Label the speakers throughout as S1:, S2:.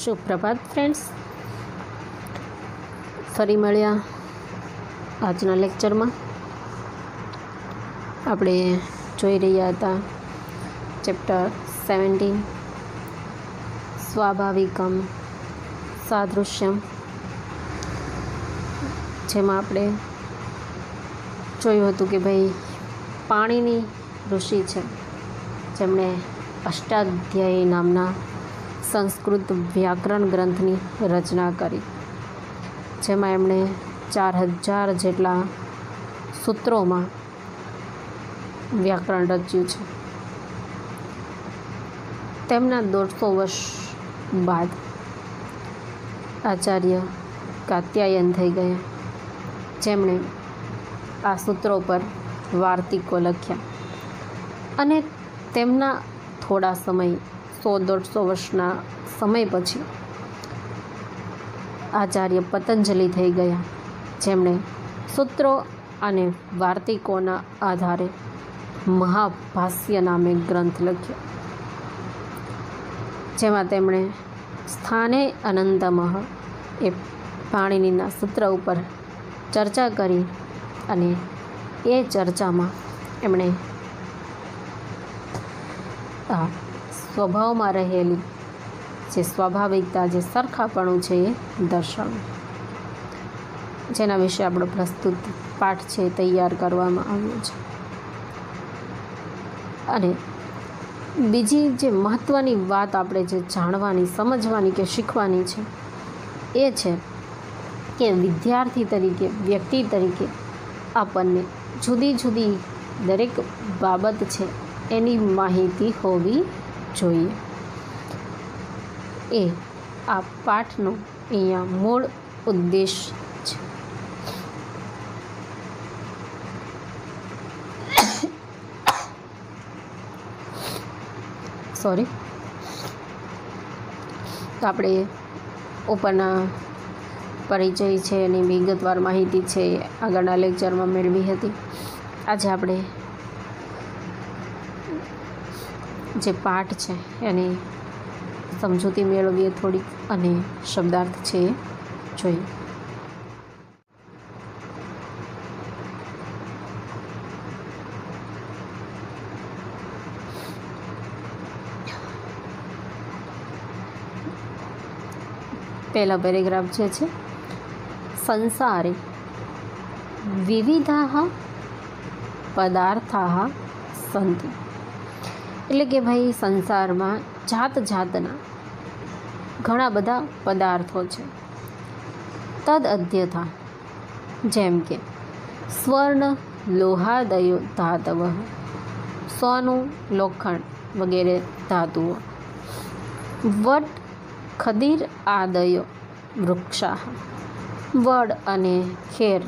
S1: સુપ્રભાત friends, ફરી મળ્યા આજના લેક્ચરમાં. આપણે જોઈ રહ્યા હતા ચેપ્ટર 17 સ્વાભાવિકમ સાદૃશ્યમ, જેમાં આપણે જોયું હતું કે ભાઈ પાણીની ઋષિ છે જેમણે અષ્ટાધ્યાયી નામના સંસ્કૃત વ્યાકરણ ગ્રંથની રચના કરી, જેમાં એમણે 4000 જેટલા સૂત્રોમાં વ્યાકરણ રચ્યું છે. તેમના 150 વર્ષ બાદ આચાર્ય કાત્યાયન થઈ ગયા, જેમણે આ સૂત્રો પર વાર્તિકો લખ્યા. અને તેમના થોડા સમય 100-150 વર્ષના સમય પછી આચાર્ય પતંજલિ થઈ ગયા, જેમણે સૂત્રો અને વાર્તિકોના આધારે મહાભાષ્ય નામે ગ્રંથ લખ્યો, જેમાં તેમણે સ્થાને અનંતમઃ એ પાણિનીના સૂત્ર ઉપર ચર્ચા કરી. અને એ ચર્ચામાં એમણે સ્વભાવમાં રહેલી જે સ્વાભાવિકતા, જે સરખાપણું છે એ દર્શાવ્યું, જેના વિશે આપણો પ્રસ્તુત પાઠ છે તૈયાર કરવામાં આવ્યો છે. અને બીજી જે મહત્ત્વની વાત આપણે જે જાણવાની, સમજવાની કે શીખવાની છે એ છે કે વિદ્યાર્થી તરીકે, વ્યક્તિ તરીકે આપણને જુદી જુદી દરેક બાબત છે એની માહિતી હોવી જોઈએ. એ આ પાઠનો અહીંયા મૂળ ઉદ્દેશ છે. સોરી. તો આપણે ઉપરના પરિચય છે એની વિગતવાર માહિતી છે આગળના લેક્ચરમાં મેળવી હતી. આજે આપણે જે પાઠ છે એની સમજૂતી મેળવીએ થોડીક, અને શબ્દાર્થ છે એ જોઈએ. પહેલા પેરેગ્રાફ જે છે, સંસારે વિવિધાઃ પદાર્થાઃ સંતિ. એટલે કે ભાઈ સંસારમાં જાત જાતના ઘણા બધા પદાર્થો છે. તદ અધ્યથા, જેમ કે સ્વર્ણ લોહાદયો ધાતવ, સોનું, લોખંડ વગેરે ધાતુઓ. વટ ખદીર આદયો વૃક્ષા, વડ અને ખેર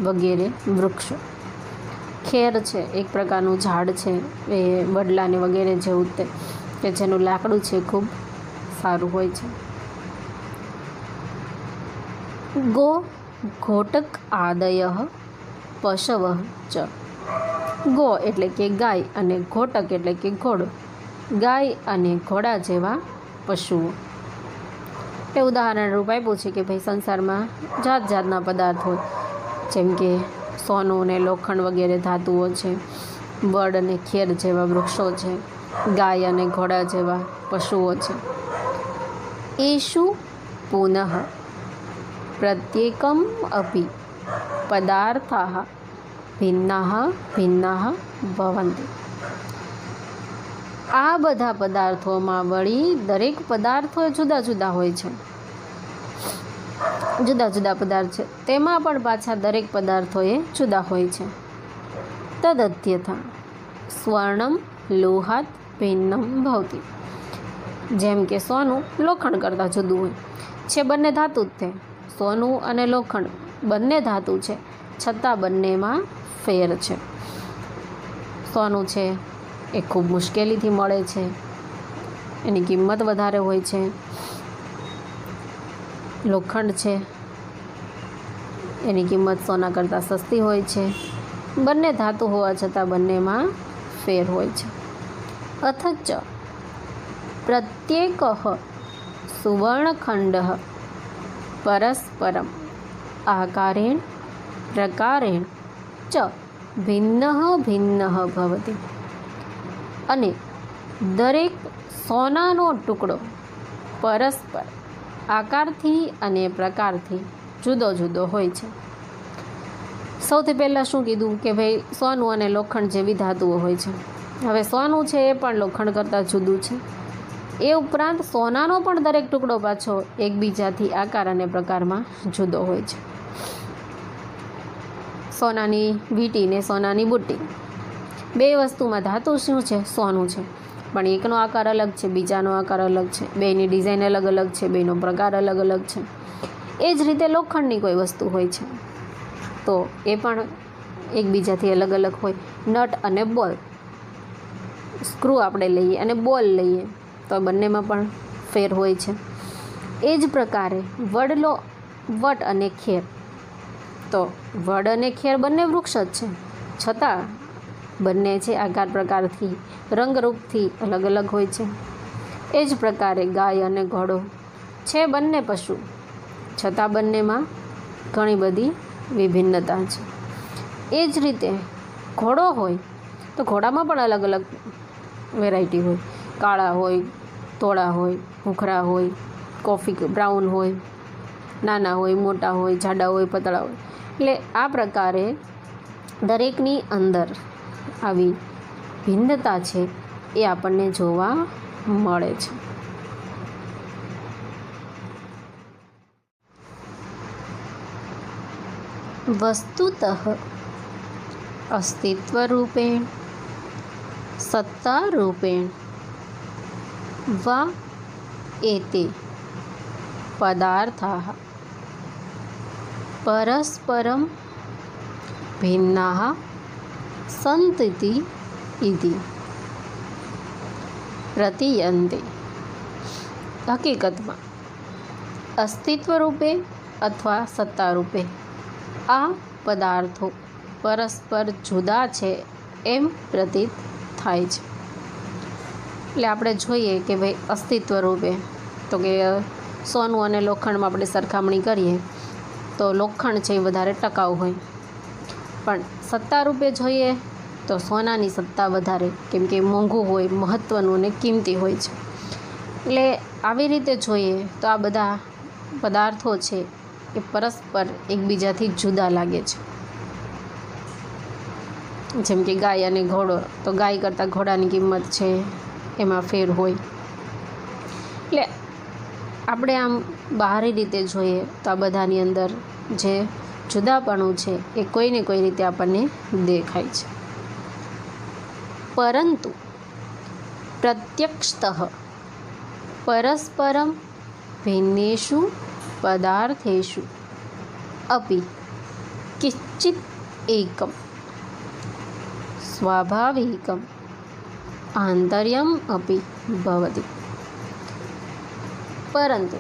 S1: વગેરે વૃક્ષો. ખેર છે એક પ્રકારનું ઝાડ છે, એ વડલાને વગેરે જેવું તે, કે જેનું લાકડું છે ખૂબ સારું હોય છે. ગો ઘોટક આદય પશવ ચ. ગો એટલે કે ગાય, અને ઘોટક એટલે કે ઘોડો. ગાય અને ઘોડા જેવા પશુઓ. એ ઉદાહરણ રૂપ આપ્યું છે કે ભાઈ સંસારમાં જાત જાતના પદાર્થ હોય, જેમ કે સોનું અને લોખંડ વગેરે ધાતુઓ છે, વડ અને ખેર જેવા વૃક્ષો છે, ગાય અને ઘોડા જેવા પશુઓ છે. એષુ પુનઃ પ્રત્યેકમ અપી પદાર્થાઃ ભિન્નાઃ ભિન્નાઃ ભવન્તિ. આ બધા પદાર્થોમાં વળી દરેક પદાર્થો જુદા જુદા હોય છે. જુદા જુદા પદાર્થ છે, તેમાં પણ પાછા દરેક પદાર્થો એ જુદા હોય છે. તદધ્યથા સ્વર્ણમ લોહાત ભિન્નમ ભવતિ. જેમ કે સોનું લોખંડ કરતાં જુદું હોય છે, બંને ધાતુ જ છે. સોનું અને લોખંડ બંને ધાતુ છે, છતાં બંનેમાં ફેર છે. સોનું છે એ ખૂબ મુશ્કેલીથી મળે છે, એની કિંમત વધારે હોય છે. લોખંડ છે એની કિંમત સોના કરતાં સસ્તી હોય છે. બંને ધાતુ હોવા છતાં બંનેમાં ફેર હોય છે. અથચ પ્રત્યેક સુવર્ણખંડः પરસ્પરમ આકારેણ પ્રકારેણ ચ ભિન્નઃ ભિન્નઃ ભવતિ. અને દરેક સોનાનો ટુકડો પરસ્પર આકારથી અને પ્રકારથી જુદો જુદો હોય છે. સૌથી પહેલાં શું કીધું કે ભાઈ સોનું અને લોખંડ જેવી ધાતુઓ હોય છે. હવે સોનું છે એ પણ લોખંડ કરતાં જુદું છે. એ ઉપરાંત સોનાનો પણ દરેક ટુકડો પાછો એકબીજાથી આકાર અને પ્રકારમાં જુદો હોય છે. સોનાની વીંટી ને સોનાની બુટ્ટી, બે વસ્તુમાં ધાતુ શું છે? સોનું છે, પણ એકનો આકાર અલગ છે, બીજાનો આકાર અલગ છે, બેની ડિઝાઇન અલગ અલગ છે, બેનો પ્રકાર અલગ અલગ છે. એ જ રીતે લોખંડની કોઈ વસ્તુ હોય છે તો એ પણ એકબીજાથી અલગ અલગ હોય. નટ અને બોલ, સ્ક્રૂ આપણે લઈએ અને બોલ લઈએ તો બંનેમાં પણ ફેર હોય છે. એ જ પ્રકારે વટ અને ખેર, તો વડ અને ખેર બંને વૃક્ષ જ છે, છતાં બંને છે આકાર પ્રકારથી રંગરૂપથી અલગ અલગ હોય છે. એ જ પ્રકારે ગાય અને ઘોડો છે બંને પશુ, છતાં બંનેમાં ઘણી બધી વિભિન્નતા છે. એ જ રીતે ઘોડો હોય તો ઘોડામાં પણ અલગ અલગ વેરાયટી હોય. કાળા હોય, ધોળા હોય, ભૂખરા હોય, કોફી બ્રાઉન હોય, નાના હોય, મોટા હોય, જાડા હોય, પતળા હોય. એટલે આ પ્રકારે દરેકની અંદર આવી ભિન્નતા છે એ આપણને જોવા મળે છે. વસ્તુતઃ અસ્તિત્વરૂપેણ સત્તારૂપેણ વા એતે પદાર્થાઃ પરસ્પરમ ભિન્નાઃ સન્તિ ઇતિ પ્રતીયન્તે. હકીકતમાં અસ્તિત્વ રૂપે અથવા સત્તા રૂપે આ પદાર્થો પરસ્પર જુદા છે એમ પ્રતીત થાય છે. એટલે આપણે જોઈએ કે ભાઈ અસ્તિત્વ રૂપે તો કે સોનું અને લોખંડમાં આપણે સરખામણી કરીએ તો લોખંડ છે એ વધારે ટકાઉ હોય, પણ સત્તા રૂપે જોઈએ તો સોનાની સત્તા વધારે, કેમ કે મોંઘું હોય, મહત્ત્વનું અને કિંમતી હોય છે. એટલે આવી રીતે જોઈએ તો આ બધા પદાર્થો છે એ પરસ્પર એકબીજાથી જુદા લાગે છે. જેમ કે ગાય અને ઘોડો, તો ગાય કરતાં ઘોડાની કિંમત છે એમાં ફેર હોય. એટલે આપણે આમ બહારી રીતે જોઈએ તો આ બધાની અંદર જે જુદાપણું છે એ કોઈને કોઈ રીતે આપણને દેખાય છે. પરંતુ પ્રત્યક્ષતઃ પરસ્પરમ ભિન્નેષુ પદાર્થેષુ અપી કિંચિત એકમ સ્વાભાવિકમ આંતર્યમ અપી ભવતિ. પરંતુ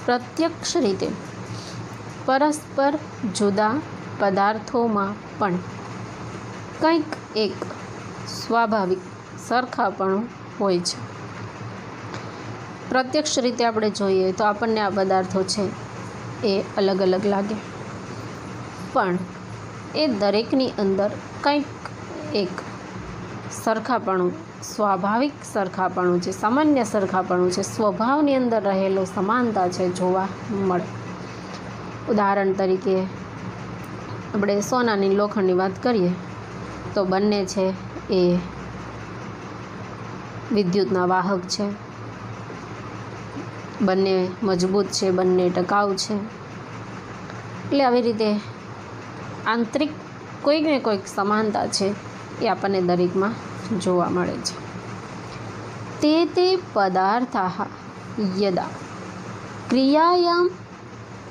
S1: પ્રત્યક્ષ રીતે પરસ્પર જુદા પદાર્થોમાં પણ કંઈક એક સ્વાભાવિક સરખાપણું હોય છે. પ્રત્યક્ષ રીતે આપણે જોઈએ તો આપણને આ પદાર્થો છે એ અલગ અલગ લાગે, પણ એ દરેકની અંદર કંઈક એક સરખાપણું, સ્વાભાવિક સરખાપણું છે, સામાન્ય સરખાપણું છે, સ્વભાવની અંદર રહેલો સમાનતા છે જોવા મળે. ઉદાહરણ તરીકે આપણે સોનાની લોખંડની વાત કરીએ તો બંને છે એ વિદ્યુતના વાહક છે, બંને મજબૂત છે, બંને ટકાઉ છે. એટલે આવી રીતે આંતરિક કોઈક ને કોઈક સમાનતા છે એ આપણને દરેકમાં જોવા મળે છે. તે પદાર્થાઃ યદા ક્રિયાયામ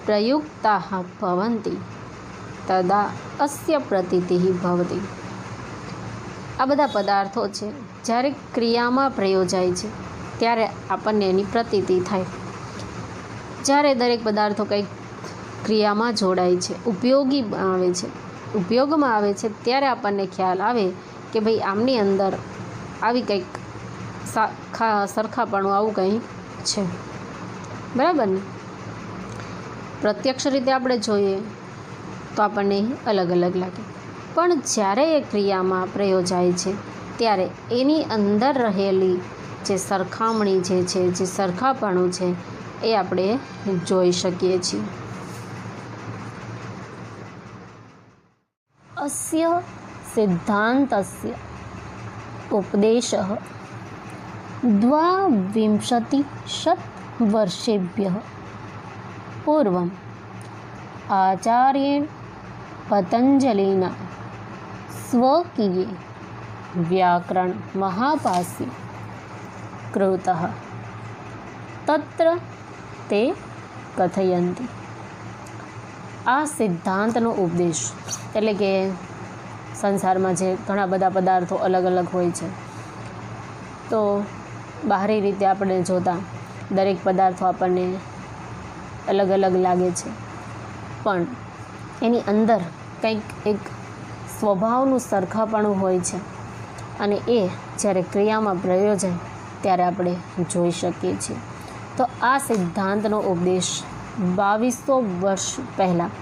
S1: પ્રયુક્તાઃ ભવન્તિ તદા અસ્ય પ્રતીતિઃ ભવતિ. આ બધા પદાર્થો છે જ્યારે ક્રિયામાં પ્રયોજાય છે ત્યારે આપણને એની પ્રતીતિ થાય. જ્યારે દરેક પદાર્થો કંઈક ક્રિયામાં જોડાય છે, ઉપયોગમાં આવે છે ત્યારે આપણને ખ્યાલ આવે કે ભાઈ આમની અંદર આવી કંઈક સરખાપણું આવું કંઈ છે. બરાબર ને? પ્રત્યક્ષ રીતે આપણે જોઈએ તો આપણને અલગ અલગ લાગે, પણ જ્યારે એ ક્રિયામાં પ્રયોજાય છે ત્યારે એની અંદર રહેલી જે સરખામણી છે, જે સરખાપણું છે એ આપણે જોઈ શકીએ છીએ. અસ્ય સિદ્ધાંતસ્ય ઉપદેશઃ 22 વર્ષેભ્યઃ પૂર્વમ આચાર્યેણ પતંજલિના સ્વકીયે વ્યાકરણ મહાભાષ્યે કૃતઃ તત્ર તે કથયન્તિ. આ સિદ્ધાંતનો ઉપદેશ એટલે કે સંસારમાં જે ઘણા બધા પદાર્થો અલગ અલગ હોય છે, તો બહારી રીતે આપણે જોતા દરેક પદાર્થો આપણને અલગ અલગ લાગે છે, પણ એની અંદર કંઈક એક સ્વભાવનું સરખાપણું હોય છે, અને એ જ્યારે ક્રિયામાં પ્રયોજાય ત્યારે આપણે જોઈ શકીએ છીએ. તો આ સિદ્ધાંતનો ઉપદેશ 2200 વર્ષ પહેલાં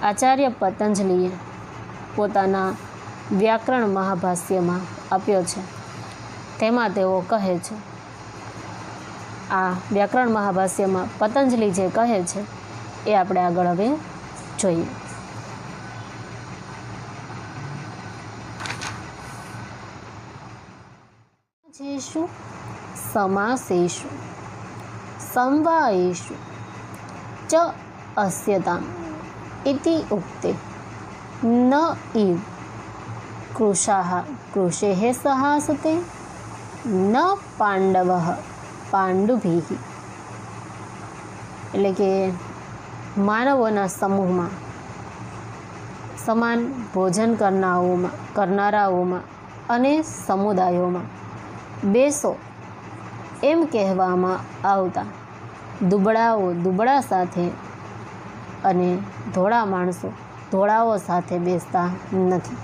S1: આચાર્ય પતંજલિએ પોતાના વ્યાકરણ મહાભાષ્યમાં આપ્યો છે. તેમાં તેઓ કહે છે, આ વ્યાકરણ મહાભાષ્યમાં પતંજલિ જે કહે છે એ આપણે આગળ હવે જોઈએ. જેષુ સમાસેષુ સમવાયેષુ ચ અસ્યતામ ઇતિ ઉક્તે ન ઇવ કૃશાઃ કૃષેઃ સહાસતે ન પાંડવઃ પાંડુભિઃ. એટલે કે માનવોના સમૂહમાં સમાન ભોજન કરનારાઓમાં અને સમુદાયોમાં બેસો એમ કહેવામાં આવતા દુબળાઓ દુબળા સાથે અને ધોળા માણસો ધોળાઓ સાથે બેસતા નથી.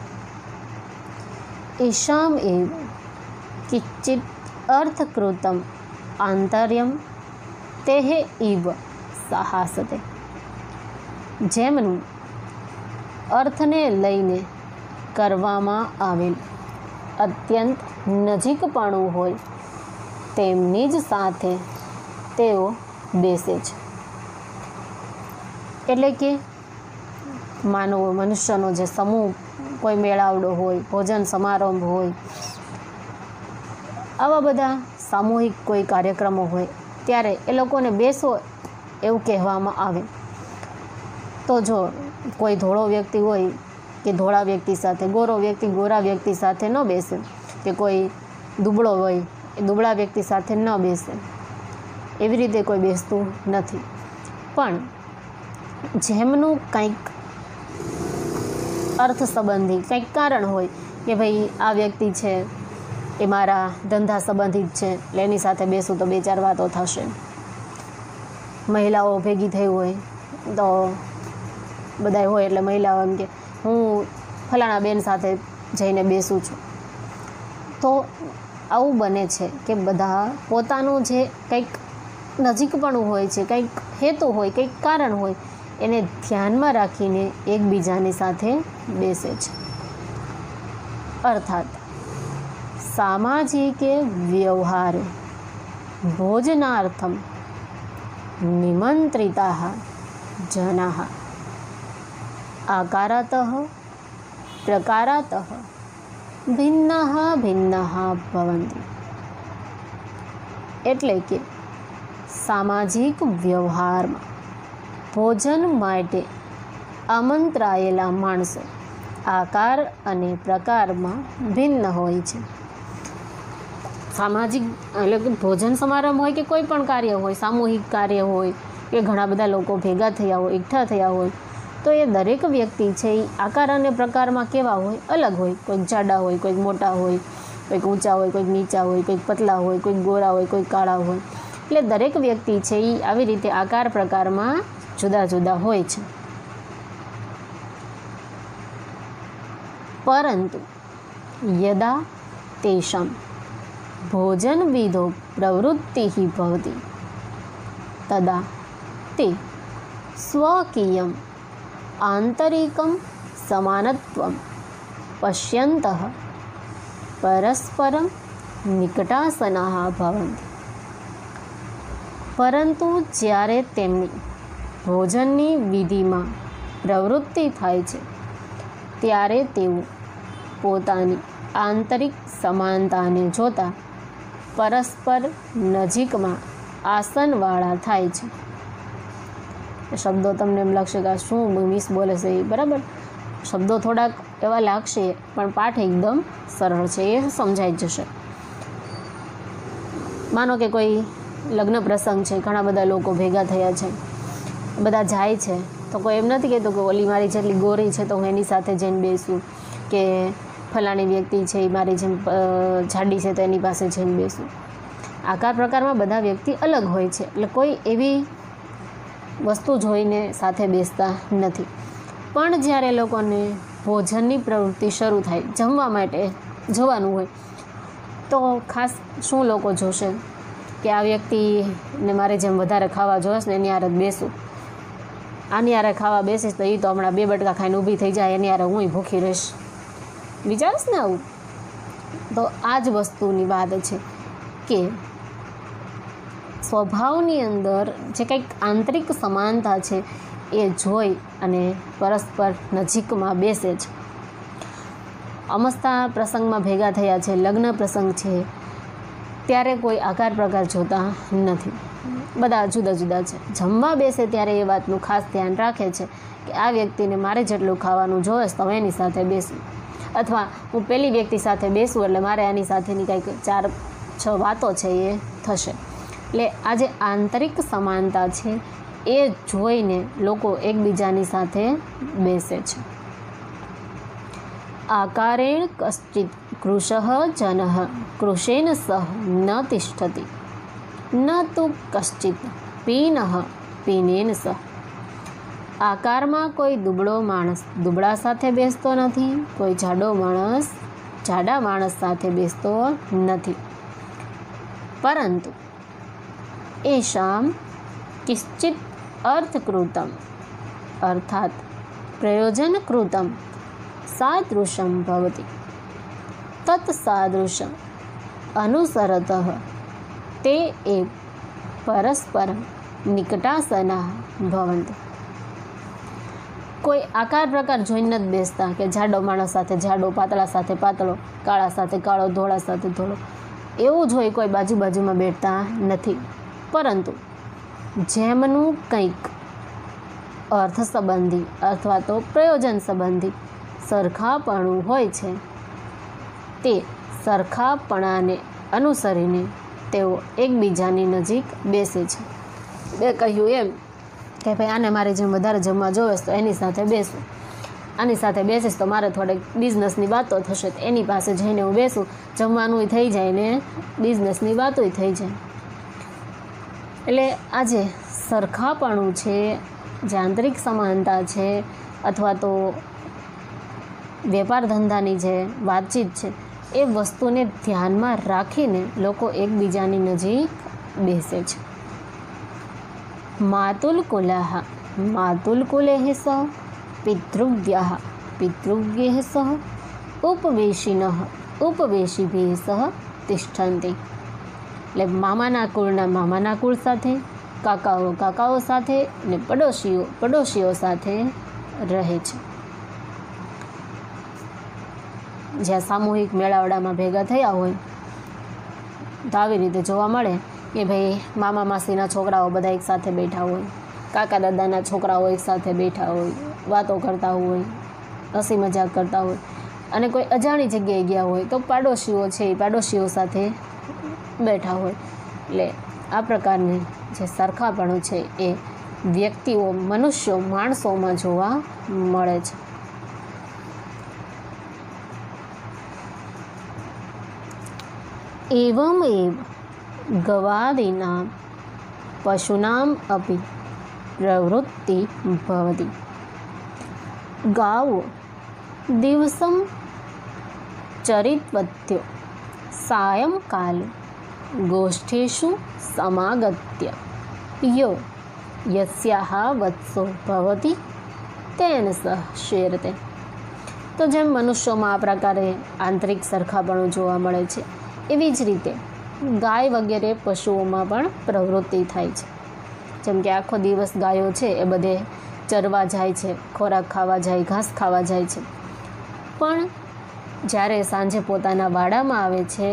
S1: ઈશામ એવ કિંચિત અર્થકૃતમ આંતર્યમ તેહ ઇવ સાહસતે. જેમનું અર્થને લઈને કરવામાં આવેલ અત્યંત નજીકપણું હોય તેમની જ સાથે તેઓ બેસે છે. એટલે કે મનુષ્યનો જે સમૂહ, કોઈ મેળાવડો હોય, ભોજન સમારંભ હોય, આવા બધા સામૂહિક કોઈ કાર્યક્રમો હોય ત્યારે એ લોકોને બેસો એવું કહેવામાં આવે. તો જો કોઈ ધોળો વ્યક્તિ હોય કે ધોળા વ્યક્તિ સાથે, ગોરો વ્યક્તિ ગોરા વ્યક્તિ સાથે ન બેસે, કે કોઈ દુબળો હોય એ દુબળા વ્યક્તિ સાથે ન બેસે, એવી રીતે કોઈ બેસતું નથી. પણ જેમનું કંઈક અર્થ સંબંધી કંઈક કારણ હોય કે ભાઈ આ વ્યક્તિ છે એ મારા ધંધા સંબંધિત છે, એટલે એની સાથે બેસું તો બે ચાર વાતો થશે. મહિલાઓ ભેગી થઈ હોય તો બધા હોય એટલે મહિલાઓ એમ કે હું ફલાણા બેન સાથે જઈને બેસું છું. તો આવું બને છે કે બધા પોતાનું જે કંઈક નજીકપણું હોય છે, કંઈક હેતુ હોય, કંઈક કારણ હોય, એને ધ્યાનમાં રાખીને એકબીજાની સાથે બેસે છે. અર્થાત સામાજિકે વ્યવહારે ભોજનાર્થમ નિમંત્રિતાઃ જનાઃ આકારાતઃ પ્રકારાતઃ ભિન્નાઃ ભિન્નાઃ ભવન્તિ. એટલે કે સામાજિક વ્યવહારમાં ભોજન માટે આમંત્રાયેલા માણસો આકાર અને પ્રકારમાં ભિન્ન હોય છે. સામાજિક એટલે કે ભોજન સમારંભ હોય કે કોઈ પણ કાર્ય હોય, સામૂહિક કાર્ય હોય કે ઘણા બધા લોકો ભેગા થયા હોય, એકઠા થયા હોય, તો એ દરેક વ્યક્તિ છે એ આકાર અને પ્રકારમાં કેવા હોય? અલગ હોય. કોઈક જાડા હોય, કોઈક મોટા હોય, કોઈક ઊંચા હોય, કોઈક નીચા હોય, કોઈક પતલા હોય, કોઈક ગોરા હોય, કોઈક કાળા હોય. એટલે દરેક વ્યક્તિ છે એ આવી રીતે આકાર પ્રકારમાં જુદા જુદા હોય છે. પરંતુ યદા તેષાં ભોજનવિધો પ્રવૃત્તિઃ ભવતિ तदा ते स्वकीयम् आन्तरिकं समानत्वं पश्यन्तः परस्परं निकटासनाः भवन्ति। પરંતુ જ્યારે તેમની ભોજનની વિધિમાં પ્રવૃત્તિ થાય છે ત્યારે તેઓ પોતાની આંતરિક સમાનતાને જોતા પરસ્પર નજીકમાં આસનવાળા થાય છે। શબ્દો તમને એમ લાગશે કે શું મિસ બોલે છે એ, બરાબર? શબ્દો થોડાક એવા લાગશે પણ પાઠ એકદમ સરળ છે, એ સમજાઈ જશે। માનો કે કોઈ લગ્ન પ્રસંગ છે, ઘણા બધા લોકો ભેગા થયા છે, બધા જાય છે, તો કોઈ એમ નથી કહેતું કે ઓલી મારી જેટલી ગોરી છે તો હું એની સાથે જઈને બેસું, કે ફલાણી વ્યક્તિ છે એ મારી જેમ જાડી છે તો એની પાસે જઈને બેસું। આકાર પ્રકારમાં બધા વ્યક્તિ અલગ હોય છે, એટલે કોઈ એવી વસ્તુ જોઈને સાથે બેસતા નથી। પણ જ્યારે લોકોને ભોજનની પ્રવૃત્તિ શરૂ થાય, જમવા માટે જવાનું હોય, તો ખાસ શું લોકો જોશે કે આ વ્યક્તિને મારે જેમ વધારે ખાવા જોઈશ ને એની હારે જ બેસું, આની હારે ખાવા બેસીશ તો એ તો હમણાં 2 બટકા ખાઈને ઊભી થઈ જાય, એની હારે હું ભૂખી રહીશ, વિચારીશ ને આવું? તો આ જ વસ્તુની વાત છે કે સ્વભાવની અંદર જે કંઈક આંતરિક સમાનતા છે એ જોઈ અને પરસ્પર નજીકમાં બેસે છે। અમસ્તા પ્રસંગમાં ભેગા થયા છે, લગ્ન પ્રસંગ છે, ત્યારે કોઈ આકાર પ્રકાર જોતા નથી, બધા જુદા જુદા છે। જમવા બેસે ત્યારે એ વાતનું ખાસ ધ્યાન રાખે છે કે આ વ્યક્તિને મારે જેટલું ખાવાનું જોઈએ તો એની સાથે બેસું, અથવા હું પેલી વ્યક્તિ સાથે બેસું એટલે મારે આની સાથેની કંઈક 4-6 વાતો છે એ થશે। એટલે આ જે આંતરિક સમાનતા છે એ જોઈને લોકો એકબીજાની સાથે બેસે છે। આકારેણ કશ્ચિત કૃશઃ જનઃ કૃશેન સહ ન તિષ્ઠતિ ન તુ કશ્ચિત પીનઃ પીનેન સહ। આકારમાં કોઈ દુબળો માણસ દુબળા સાથે બેસતો નથી, કોઈ જાડો માણસ જાડા માણસ સાથે બેસતો નથી, પરંતુ એષામ કિશ્ચિત અર્થકૃતમ અર્થાત પ્રયોજનકૃતમ સાદૃશમ ભવતિ તત્સાદૃશમ અનુસરતઃ તે એવ પરસ્પરમ નિકટાસનાઃ ભવન્તિ। કોઈ આકાર પ્રકાર જોઈને જ બેસતા કે જાડો માણસ સાથે જાડો, પાતળા સાથે પાતળો, કાળા સાથે કાળો, ધોળા સાથે ધોળો, એવું જોઈ કોઈ બાજુમાં બેઠતા નથી, પરંતુ જેમનું કંઈક અર્થ સંબંધી અથવા તો પ્રયોજન સંબંધી સરખાપણું હોય છે તે સરખાપણાને અનુસરીને તેઓ એકબીજાની નજીક બેસે છે। મેં કહ્યું એમ કે ભાઈ આને મારે જેમ વધારે જમવા જોવે તો એની સાથે બેસું, આની સાથે બેસીશ તો મારે થોડીક બિઝનેસની વાતો થશે તો એની પાસે જઈને હું બેસું, જમવાનું થઈ જાય ને બિઝનેસની વાતોય થઈ જાય। એટલે આ જે સરખાપણું છે, જે આંતરિક સમાનતા છે, અથવા તો વેપાર ધંધાની જે વાતચીત છે એ વસ્તુને ધ્યાનમાં રાખીને લોકો એકબીજાની નજીક બેસે છે। માતુલકુલાહ માતુલકુલેહ સહ પિતૃવ્યાહ પિતૃવ્યૈઃ સહ ઉપવેશિનઃ ઉપવેશિભિઃ સહ તિષ્ઠન્તિ। એટલે મામાના કુળના મામાના કુળ સાથે, કાકાઓ કાકાઓ સાથે અને પડોશીઓ પડોશીઓ સાથે રહે છે। જ્યાં સામૂહિક મેળાવડામાં ભેગા થયા હોય તો આવી રીતે જોવા મળે કે ભાઈ મામા માસીના છોકરાઓ બધા એક સાથે બેઠા હોય, કાકા દાદાના છોકરાઓ એક સાથે બેઠા હોય, વાતો કરતા હોય, હસી મજાક કરતા હોય, અને કોઈ અજાણી જગ્યાએ ગયા હોય તો પાડોશીઓ છે એ પાડોશીઓ સાથે બેઠા હોય। એટલે આ પ્રકારની જે સરખાપણું છે એ વ્યક્તિઓ, મનુષ્યો, માણસોમાં જોવા મળે છે। एवम् एव गवादीनां पशूनाम् अपि प्रवृत्ति भवति। गावो दिवसं चरितवत्यो सायंकाले गोष्ठीषु समागत्य યો યસ્યાહ વત્સો ભવતિ તેન સહ શેરતે. તો જેમ મનુષ્યોમાં આ પ્રકારે આંતરિક સરખાપણું જોવા મળે છે, એવી જ રીતે ગાય વગેરે પશુઓમાં પણ પ્રવૃત્તિ થાય છે. જેમ કે આખો દિવસ ગાયો છે એ બધે ચરવા જાય છે, ખોરાક ખાવા જાય, ઘાસ ખાવા જાય છે, પણ જ્યારે સાંજે પોતાના વાડામાં આવે છે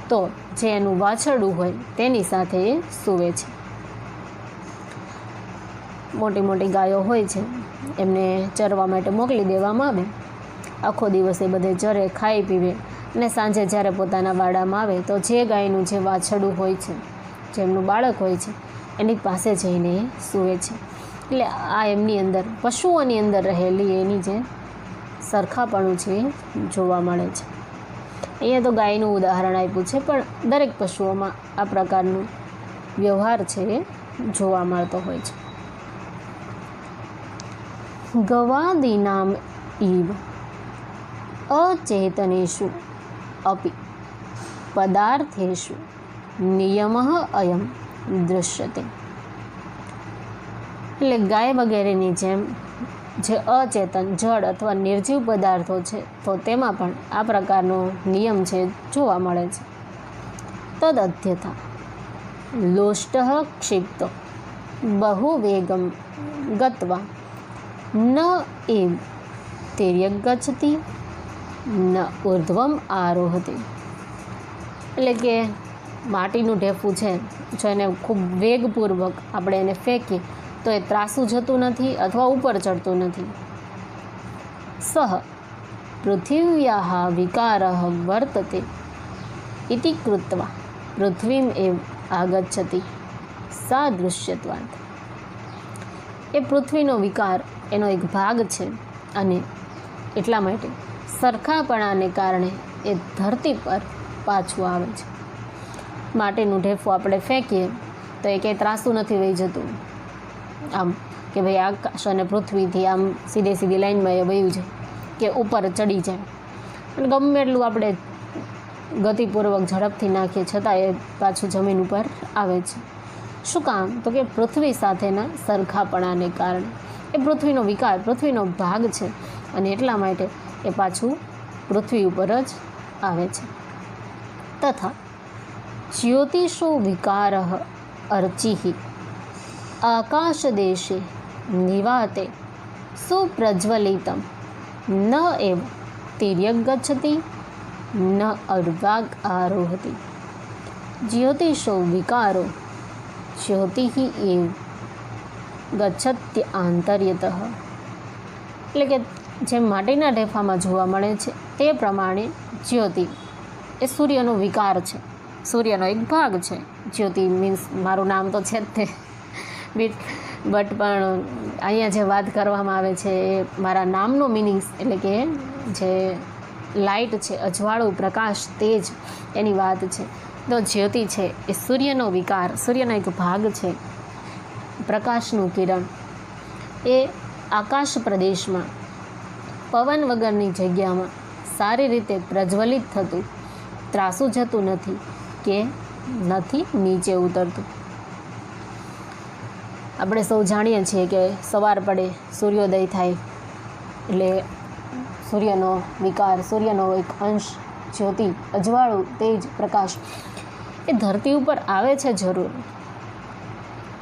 S1: તો જે એનું વાછરડું હોય તેની સાથે એ સૂવે છે. મોટી મોટી ગાયો હોય છે એમને ચરવા માટે મોકલી દેવામાં આવે, આખો દિવસ એ બધે ચરે, ખાઈ પીવે, અને સાંજે જ્યારે પોતાના વાડામાં આવે તો જે ગાયનું જે વાછરડું હોય છે, જેમનું બાળક હોય છે, એની પાસે જઈને એ સૂવે છે. એટલે આ એમની અંદર, પશુઓની અંદર રહેલી એની જે સરખાપણું છે એ જોવા મળે છે. અહીંયા તો ગાયનું ઉદાહરણ આપ્યું છે, પણ દરેક પશુઓમાં આ પ્રકારનું વ્યવહાર છે એ જોવા મળતો હોય છે. ગવાદીનામ ઇવ અચેતનેષુ અપી પદાર્થેષુ નિયમઃ અયમ દૃશ્યતે. એટલે ગાય વગેરેની જેમ જે અચેતન, જળ અથવા નિર્જીવ પદાર્થો છે તો તેમાં પણ આ પ્રકારનો નિયમ છે જોવા મળે છે. તદ અધ્યથા લોષ્ટ ક્ષિપ્તો બહુ વેગમ ગત્વા ન એવ તિર્યક ગચ્છતિ ન ઉર્ધ્વમ આરોહતિ. એટલે કે માટીનું ઢેફું છે, જો એને ખૂબ વેગપૂર્વક આપણે એને ફેંકીએ તો એ ત્રાસું જતું નથી અથવા ઉપર ચડતું નથી. સહ પૃથિવ્યાઃ વિકારઃ વર્તતે ઇતિ કૃત્વા પૃથ્વીમ એવ આગચ્છતિ સાદૃશ્યત્વાत्. એ પૃથ્વીનો વિકાર એનો એક ભાગ છે, અને એટલા માટે સરખાપણાને કારણે એ ધરતી પર પાછું આવે છે. માટીનું ઢેફું આપણે ફેંકીએ તો એ કંઈ ત્રાસું નથી વહી જતું, આમ કે ભાઈ આકાશ અને પૃથ્વીથી આમ સીધે સીધી લાઈનમાં એ વયું છે કે ઉપર ચડી જાય. અને ગમે એટલું આપણે ગતિપૂર્વક ઝડપથી નાખીએ છતાં એ પાછું જમીન ઉપર આવે છે. શું કામ? તો કે પૃથ્વી સાથેના સરખાપણાને કારણે. એ પૃથ્વીનો વિકાર, પૃથ્વીનો ભાગ છે, અને એટલા માટે એ પાછું પૃથ્વી ઉપર જ આવે છે. તથા જ્યોતિષો વિકારઃ અર્ચિઃ આકાશદેશે નિવાતે સુપ્રજ્વલિતમ ન એવ તિર્યક ગચ્છતિ ન અર્વાગ આરોહતિ. જ્યોતિષો વિકારો જ્યોતિઃ એવ ગચ્છત્ય આંતર્યતઃ. એટલે કે જેમ માટીના ઢેફામાં જોવા મળે છે તે પ્રમાણે જ્યોતિ એ સૂર્યનો વિકાર છે, સૂર્યનો એક ભાગ છે. જ્યોતિ મીન્સ મારું નામ તો છે જ તે, બટ પણ અહીંયા જે વાત કરવામાં આવે છે એ મારા નામનો મિનિંગ્સ, એટલે કે જે લાઇટ છે, અજવાળું, પ્રકાશ, તેજ, એની વાત છે. તો જ્યોતિ છે એ સૂર્યનો વિકાર, સૂર્યનો એક ભાગ છે. પ્રકાશનું કિરણ એ આકાશ પ્રદેશમાં પવન વગરની જગ્યામાં સારી રીતે પ્રજ્વલિત થતું, ત્રાસું જતું નથી કે નથી નીચે ઉતરતું. આપણે સૌ જાણીએ છીએ કે સવાર પડે, સૂર્યોદય થાય એટલે સૂર્યનો વિકાર, સૂર્યનો એક અંશ, જ્યોતિ, અજવાળું, તેજ, પ્રકાશ એ ધરતી ઉપર આવે છે જરૂર,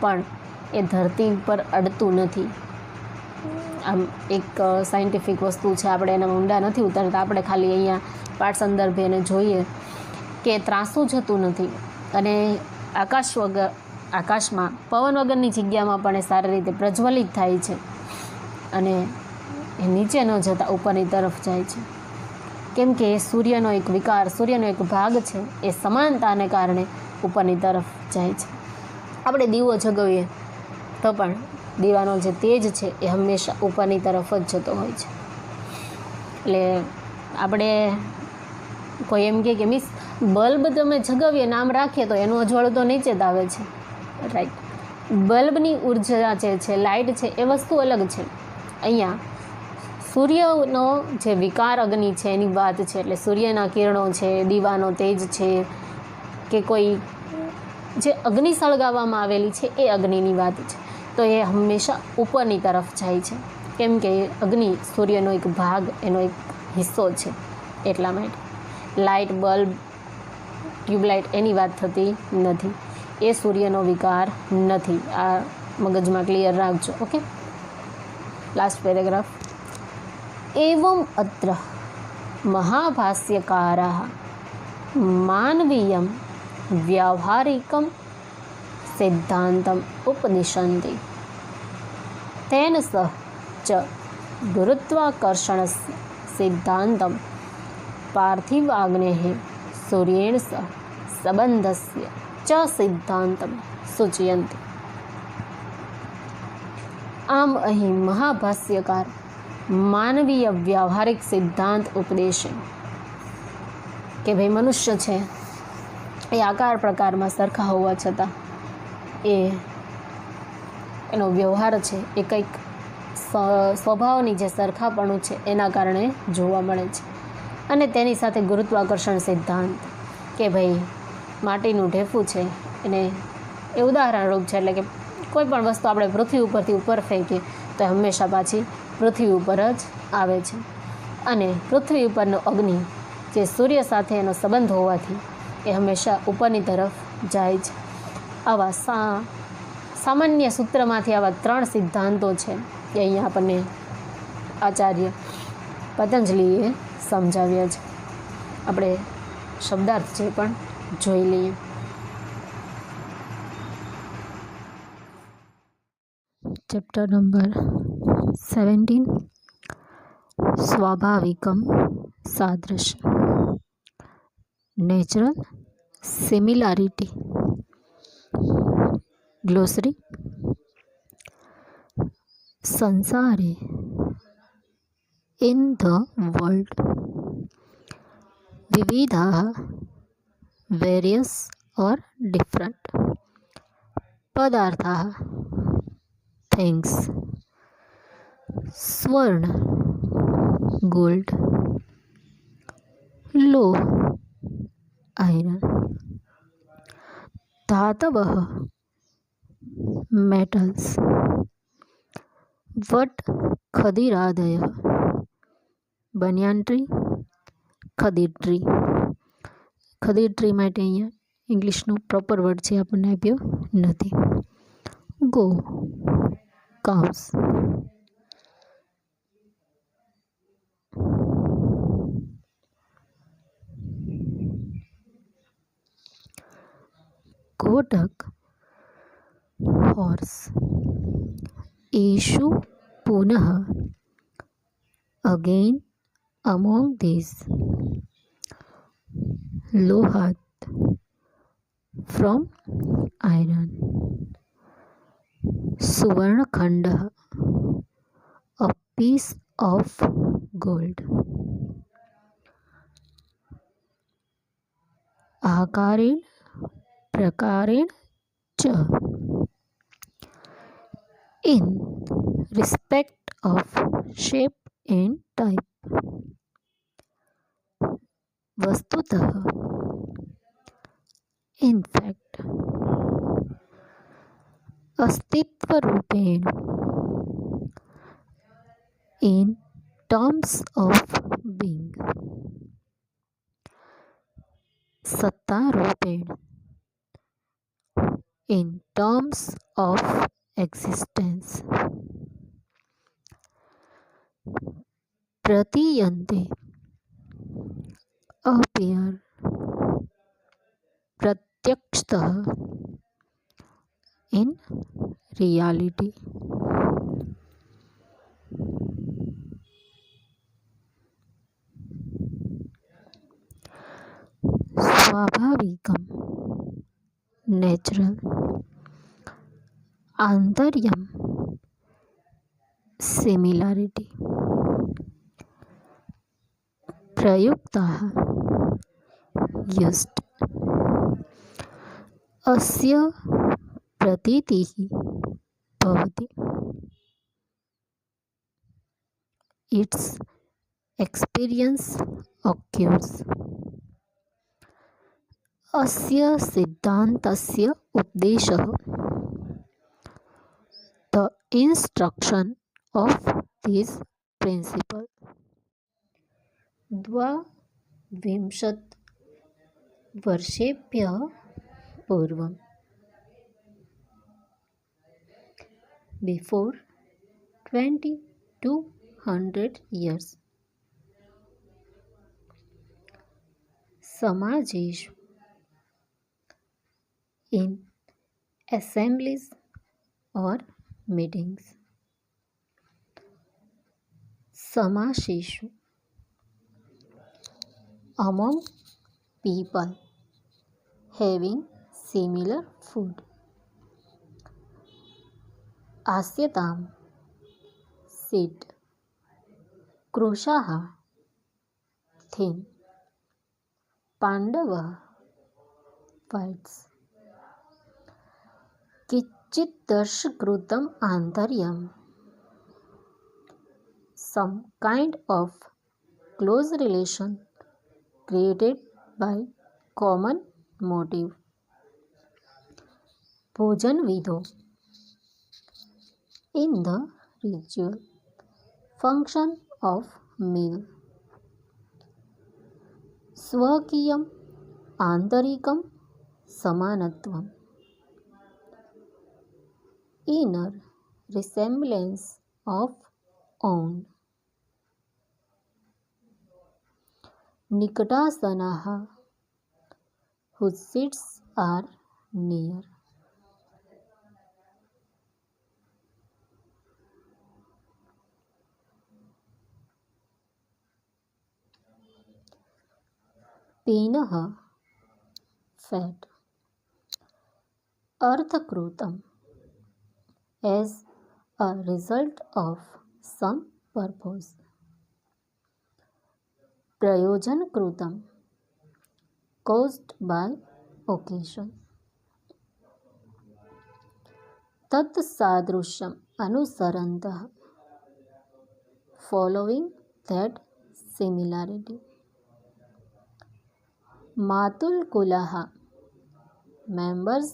S1: પણ એ ધરતી પર અડતું નથી. આમ એક સાયન્ટિફિક વસ્તુ છે, આપણે એના ઊંડા નથી ઉતરતા, આપણે ખાલી અહીંયા પાઠ સંદર્ભે એને જોઈએ કે ત્રાસું જતું નથી, અને આકાશમાં પવન વગરની જગ્યામાં પણ એ સારી રીતે પ્રજ્વલિત થાય છે, અને એ નીચે ન જતાં ઉપરની તરફ જાય છે. કેમ કે એ સૂર્યનો એક વિકાર, સૂર્યનો એક ભાગ છે, એ સમાનતાને કારણે ઉપરની તરફ જાય છે. આપણે દીવો જગાવીએ તો પણ દીવાનો જે તેજ છે એ હંમેશા ઉપરની તરફ જ જતો હોય છે. એટલે આપણે કોઈ એમ કે મીન્સ બલ્બ તમે જગાવીએ, નામ રાખીએ તો એનું અજવાળું તો નીચે જ આવે છે, રાઈટ. બલ્બની ઉર્જા જે છે, લાઇટ છે, એ વસ્તુ અલગ છે. અહીંયા સૂર્યનો જે વિકાર અગ્નિ છે એની વાત છે, એટલે સૂર્યના કિરણો છે, દીવાનો તેજ છે, કે કોઈ જે અગ્નિ સળગાવવામાં આવેલી છે એ અગ્નિની વાત છે, તો એ હંમેશા ઉપરની તરફ જાય છે, કેમ કે અગ્નિ સૂર્યનો એક ભાગ, એનો એક હિસ્સો છે, એટલા માટે. લાઇટ, બલ્બ, ટ્યુબલાઇટ એની વાત થતી નથી, એ સૂર્યનો વિકાર નથી. આ મગજમાં ક્લિયર રાખજો. Okay, last paragraph. એવમ અત્ર મહાભાષ્યકારાः માનવીયમ વ્યાવહારિકમ સિદ્ધાંતમ ઉપનિષન્તિ તેન સહ ચ ગુરુત્વાકર્ષણસ્ય સિદ્ધાંતમ પાર્થિવાગ્નેઃ સૂર્યેણ સહ સંબંધસ્ય ચ સિદ્ધાંતમ સૂચયન્તિ. આમ અહીં મહાભાષ્યકાર માનવીય વ્યવહારિક સિદ્ધાંત ઉપદેશે કે ભાઈ મનુષ્ય છે એ આકાર પ્રકારમાં સરખા હોવા છતાં એનો વ્યવહાર છે એ કંઈક સ્વભાવની જે સરખાપણું છે એના કારણે જોવા મળે છે. અને તેની સાથે ગુરુત્વાકર્ષણ સિદ્ધાંત કે ભાઈ માટીનું ઢેફું છે એને એ ઉદાહરણરૂપ છે, એટલે કે કોઈ પણ વસ્તુ આપણે પૃથ્વી ઉપરથી ઉપર ફેંકીએ તો હંમેશા પાછી પૃથ્વી ઉપર જ આવે છે. અને પૃથ્વી ઉપરનો અગ્નિ જે સૂર્ય સાથે એનો સંબંધ હોવાથી એ હંમેશા ઉપરની તરફ જાય છે. આવા સામાન્ય સૂત્રમાંથી આવા 3 સિદ્ધાંતો છે એ અહીંયા આપણને આચાર્ય પતંજલિએ સમજાવ્યા છે. આપણે શબ્દાર્થ છે પણ જોઈ લઈએ. ચેપ્ટર નંબર 17 સ્વાભાવિકમ સાદૃશ્ય નેચરલ સિમિલારિટી. ગ્લોસરી. સંસારે in the world vividha various or different padartha things swarna gold low iron धातवः metals वट खदिरादयः બનિયાન ટ્રી ખદીર ટ્રી. ખદીર ટ્રી માટે અહીંયા ઇંગ્લિશનો પ્રોપર વર્ડ છે આપણને આપ્યો નથી. ગો કાઉસ. ઘોટક હોર્સ. એષુ પુનઃ again among these lohat from iron suvarnakhanda a piece of gold akarin prakarin cha in respect of shape and type. वस्तुतः in fact अस्तित्व रूपेण in terms of being सत्ता रूपेण in terms of existence प्रतीयन्ते appear प्रत्यक्षतः in reality. स्वाभाविकम natural. आंतर्यम similarity. प्रयुक्ताः used. अस्य प्रतीतिः भवति. its experience occurs. अस्य सिद्धान्तस्य उद्देशः the instruction of this principle. द्वाविंशतिवर्षेभ्यः पूर्वं बिफोर 2200 years समाजेषु in assemblies or meetings समासेषु among people having similar food आस्यतां sit कृशाः thin पाण्डवः fights किञ्चिद्दर्शकृतम् आन्तर्यं some kind of close relation created by common motive भोजन विधो in the ritual function of meal स्वकीयम् आन्तरिकं समानत्वम् inner resemblance of own निकटासनाः whose seats are near पीनः fat अर्थकृतम् as a result of some purpose प्रयोजनकृतं caused by occasion तत्सादृश्यम् अनुसरन्तः following that similarity मातुलकुलः members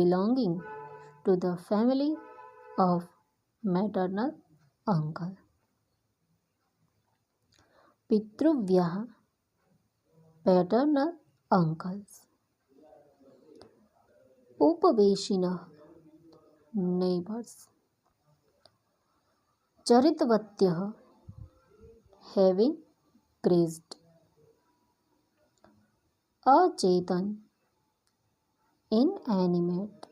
S1: belonging to the family of maternal uncle पितृव्यः paternal uncles उपवेशिनः neighbors चरितवत्यः having grazed अचेतन inanimate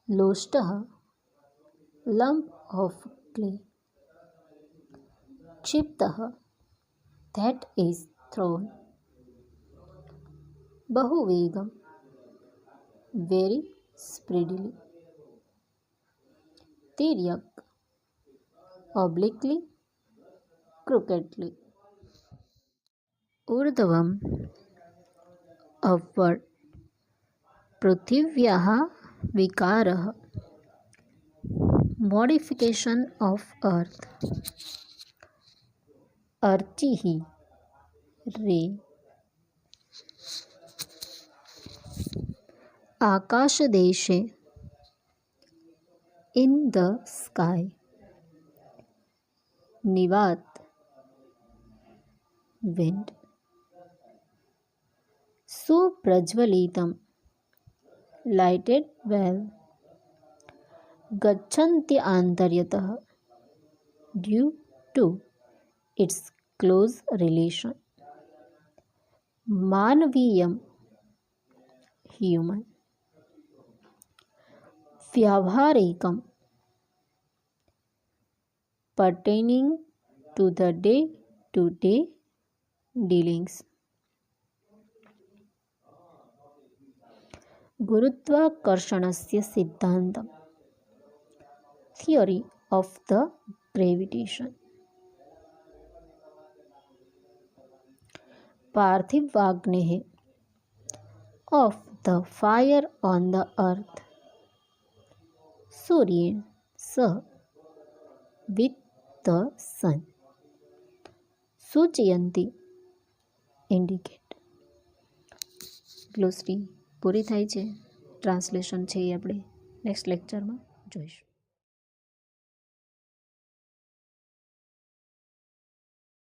S1: लोष्टः lump of clay क्षिप्तः that is thrown बहुवेगं very speedily तिर्यक obliquely crookedly ऊर्ध्वम् upward पृथिव्याः विकारः modification of earth अर्चिः रे आकाशदेशे in the sky निवात wind सुप्रज्वलितं lighted well गच्छन्ति आन्तर्यतः due to its close relation मानवीयं human व्यावहारिकं pertaining to the day-to-day dealings गुरुत्वाकर्षणस्य सिद्धान्तम् theory of the gravitation पार्थिवाग्नेः of the fire on the earth सूर्येण सह with the sun. સૂચયંતી indicate. ગ્લોસરી પૂરી થાય છે. Translation છે એ આપણે next લેક્ચરમાં જોઈશું.